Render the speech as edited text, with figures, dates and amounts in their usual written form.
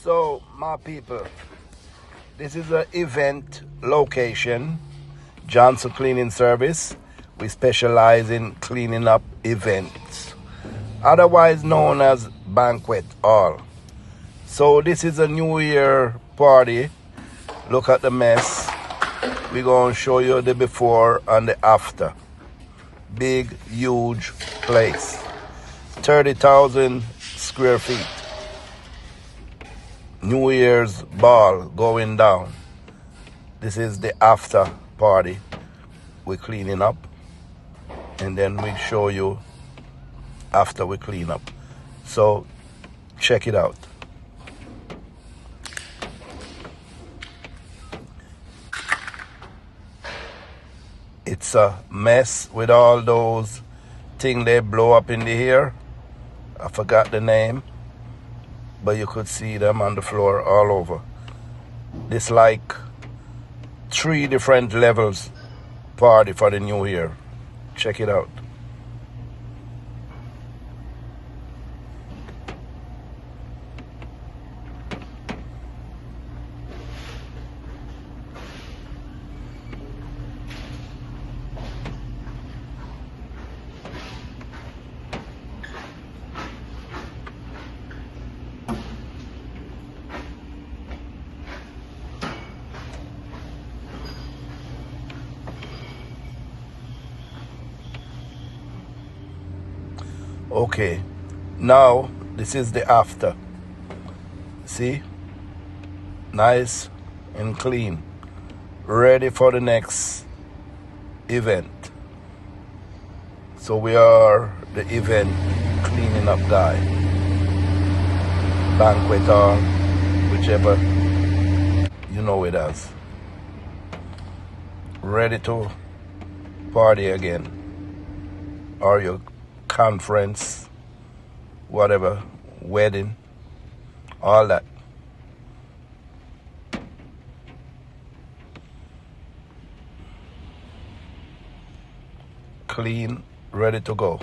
So, my people, this is an event location, Johnson Cleaning Service. We specialize in cleaning up events, otherwise known as banquet hall. So this is a New Year party. Look at the mess. We're going to show you the before and the after. Big, huge place. 30,000 square feet. New Year's ball going down. This is the after party. We're cleaning up. And then we show you after we clean up. So check it out. It's a mess with all those things they blow up in the air. I forgot the name, but you could see them on the floor all over. This like 3 different levels party for the new year. Check it out. Okay, now this is the after. See? Nice and clean. Ready for the next event. So we are the event cleaning up guy. Banquet hall, whichever you know it as. Ready to party again. Or your conference, whatever, wedding, all that. Clean, ready to go.